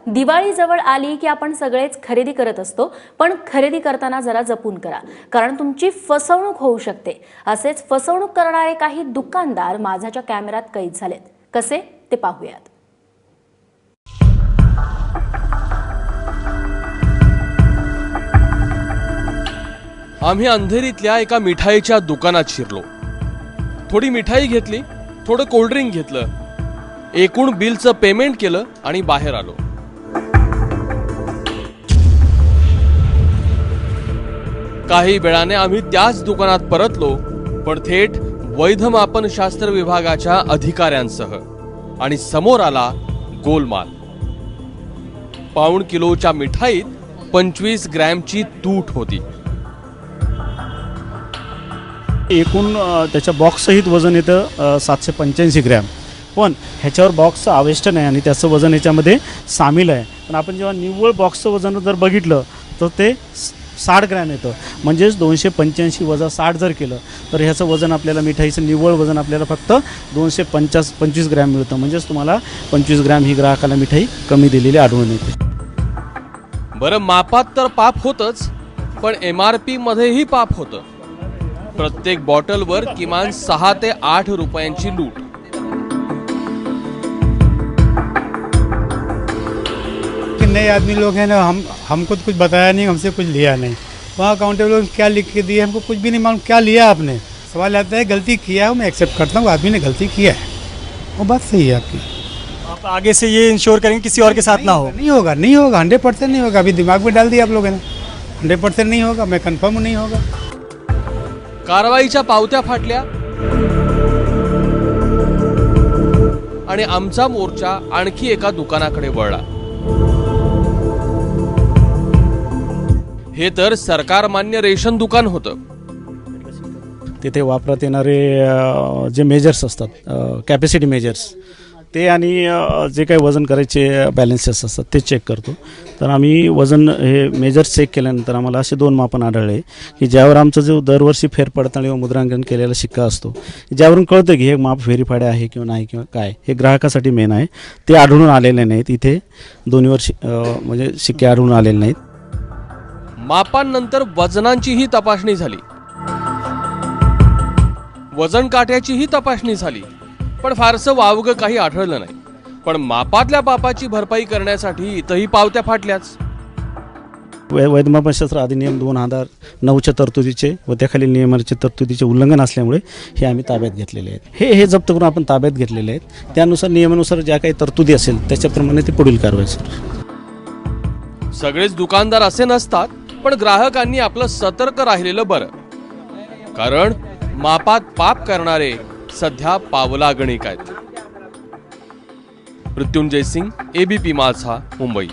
दिवाळी जवळ आली की आपण सगळेच खरेदी करत असतो, पण खरेदी करताना जरा जपून करा, कारण तुमची फसवणूक होऊ शकते। असेच फसवणूक करणारे काही दुकानदार माझ्याच्या कॅमेऱ्यात कैद झालेत। कसे ते पाहूयात। आम्ही अंधेरीतल्या एका मिठाईच्या दुकानात शिरलो। थोडी मिठाई घेतली, थोडं कोल्ड्रिंक घेतलं, एकूण बिलचं पेमेंट केलं आणि बाहेर आलो। काही वेळाने आम्ही त्याच दुकानात परतलो, पण थेट वैध मापनशास्त्र विभागाच्या अधिकाऱ्यांसह, आणि समोर आला गोलमाल। पाऊण किलोच्या मिठाईत 25 ग्रॅमची तूट होती। एकूण त्याच्या बॉक्स सहित वजन येतं 785 ग्रॅम, पण ह्याच्यावर बॉक्सचं आवेष्टन आहे आणि त्याचं वजन याच्यामध्ये सामील आहे। पण आपण जेव्हा निव्वळ बॉक्सचं वजन जर बघितलं तर ते 60 ग्रॅम येतं। म्हणजेच 285 वजा 60 जर केलं तर ह्याचं वजन आपल्याला, मिठाईचं निव्वळ वजन आपल्याला फक्त 225 ग्रॅम मिळतं। म्हणजेच तुम्हाला 25 ग्रॅम ही ग्राहकाला मिठाई कमी दिलेली आढळून येते। बरं, मापात तर पाप होतच, पण MRP मध्येही पाप होतं। प्रत्येक बॉटलवर किमान 6 ते 8 रुपयांची लूट। नए आदमी लोग हैं ना, हमको तो कुछ बताया नहीं, हमसे कुछ लिया नहीं। वहाँ काउंटर लोग क्या लिख के दिए, हमको कुछ भी नहीं मालूम क्या लिया आपने। सवाल आता है गलती किया है, मैं एक्सेप्ट करता हूँ आदमी ने गलती किया है, वो बात सही है आपकी। आप आगे से ये इंश्योर करेंगे किसी और के साथ ना हो? नहीं होगा, नहीं होगा, 100% नहीं होगा। अभी दिमाग में डाल दिया आप लोगों ने, 100% नहीं होगा, मैं कंफर्म नहीं होगा। कारवाईच्या पावत्या फाटल्या आणि आमचा मोर्चा आणखी एका दुकानाकडे वळला। हे तर सरकारमान्य रेशन दुकान होतं। तिथे वापरात येणारे जे मेजर्स असतात, कॅपॅसिटी मेजर्स, ते आणि जे काही वजन करायचे बॅलन्सेस असतात ते चेक करतो। तर आम्ही वजन हे मेजर्स चेक केल्यानंतर आम्हाला असे 2 मापन आढळले की ज्यावर आमचा जो दरवर्षी फेरपडताळणी व मुद्रांकन केलेला शिक्का असतो, ज्यावरून कळतं की हे माप व्हेरीफाईड आहे किंवा नाही किंवा काय, हे ग्राहकासाठी मेन आहे, ते आढळून आलेले नाहीत। इथे दोन्हीवर म्हणजे शिक्के आढळून आलेले नाहीत। मापांनंतर वजनांचीही तपासणी झाली, वजन काट्याचीही तपासणी झाली, पण फारसं वावगं काही आढळलं नाही। पण मापातल्या पापाची भरपाई करण्यासाठी इथंही पावत्या फाटल्याच। वैधमापनशास्त्र अधिनियम 2009च्या तरतुदीचे व त्याखालील नियमांच्या तरतुदीचे उल्लंघन असल्यामुळे हे आम्ही ताब्यात घेतलेले आहेत। हे जप्त करून आपण ताब्यात घेतलेले आहेत। त्यानुसार नियमानुसार ज्या काही तरतुदी असेल त्याच्याप्रमाणे ते पुढील कारवाई सर। सगळेच दुकानदार असे नसतात, पण ग्राहकांनी आपलं सतर्क राहिलेलं बरं, कारण मापात पाप करणारे सध्या पावलागणिक आहेत। मृत्युंजय सिंग, ABP माझा, मुंबई।